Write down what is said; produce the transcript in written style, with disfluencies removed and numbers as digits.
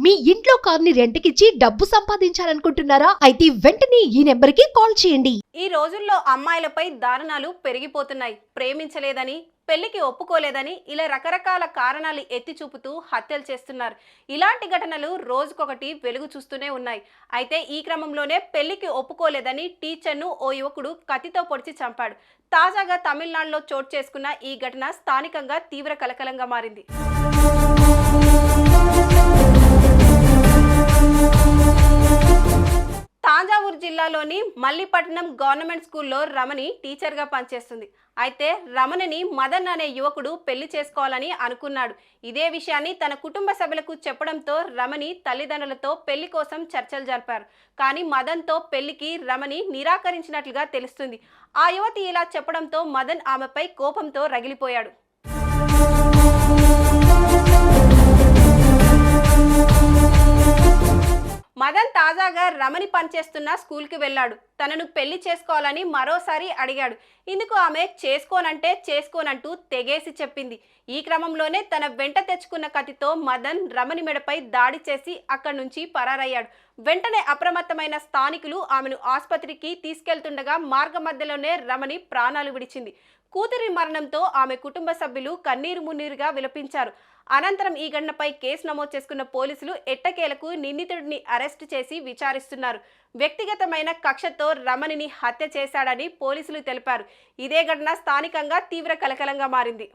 మీ ఇంట్లో కార్ని రెంట్కిచ్చి డబ్బు సంపాదించాలనుకుంటున్నారా? అయితే వెంటనే ఈ నెంబర్కి కాల్ చేయండి. ఈ రోజుల్లో అమ్మాయిలపై దారుణాలు పెరిగిపోతున్నాయి. ప్రేమించలేదని, పెళ్లికి ఒప్పుకోలేదని ఇలా రకరకాల కారణాలు ఎత్తి చూపుతూ హత్యలు చేస్తున్నారు. ఇలాంటి ఘటనలు రోజుకొకటి వెలుగు చూస్తూనే ఉన్నాయి. అయితే ఈ క్రమంలోనే పెళ్లికి ఒప్పుకోలేదని టీచర్ను ఓ యువకుడు కత్తితో పొడిచి చంపాడు. తాజాగా తమిళనాడులో చోటు చేసుకున్న ఈ ఘటన స్థానికంగా తీవ్ర కలకలంగా మారింది. తాంజావూరు జిల్లాలోని మల్లిపట్నం గవర్నమెంట్ స్కూల్లో రమణి టీచర్గా పనిచేస్తుంది. అయితే రమణిని మదన్ అనే యువకుడు పెళ్లి చేసుకోవాలని అనుకున్నాడు. ఇదే విషయాన్ని తన కుటుంబ సభ్యులకు చెప్పడంతో రమణి తల్లిదండ్రులతో పెళ్లి కోసం చర్చలు జరిపారు. కానీ మదన్తో పెళ్లికి రమణి నిరాకరించినట్లుగా తెలుస్తుంది. ఆ యువతి ఇలా చెప్పడంతో మదన్ ఆమెపై కోపంతో రగిలిపోయాడు. మదన్ తాజాగా రమణి పనిచేస్తున్న స్కూల్కి వెళ్ళాడు. తనను పెళ్లి చేసుకోవాలని మరోసారి అడిగాడు. ఇందుకు ఆమె చేసుకోనంటూ తెగేసి చెప్పింది. ఈ క్రమంలోనే తన వెంట తెచ్చుకున్న కత్తితో మదన్ రమణి మెడపై దాడి చేసి అక్కడి నుంచి పరారయ్యాడు. వెంటనే అప్రమత్తమైన స్థానికులు ఆమెను ఆసుపత్రికి తీసుకెళ్తుండగా మార్గ మధ్యలోనే రమణి ప్రాణాలు విడిచింది. కూతురి మరణంతో ఆమె కుటుంబ సభ్యులు కన్నీరు మున్నీరుగా విలపించారు. అనంతరం ఈ ఘటనపై కేసు నమోదు చేసుకున్న పోలీసులు ఎట్టకేలకు నిందితుడిని అరెస్టు చేసి విచారిస్తున్నారు. వ్యక్తిగతమైన కక్షతో రమణిని హత్య చేశాడని పోలీసులు తెలిపారు. ఇదే ఘటన స్థానికంగా తీవ్ర కలకలంగా మారింది.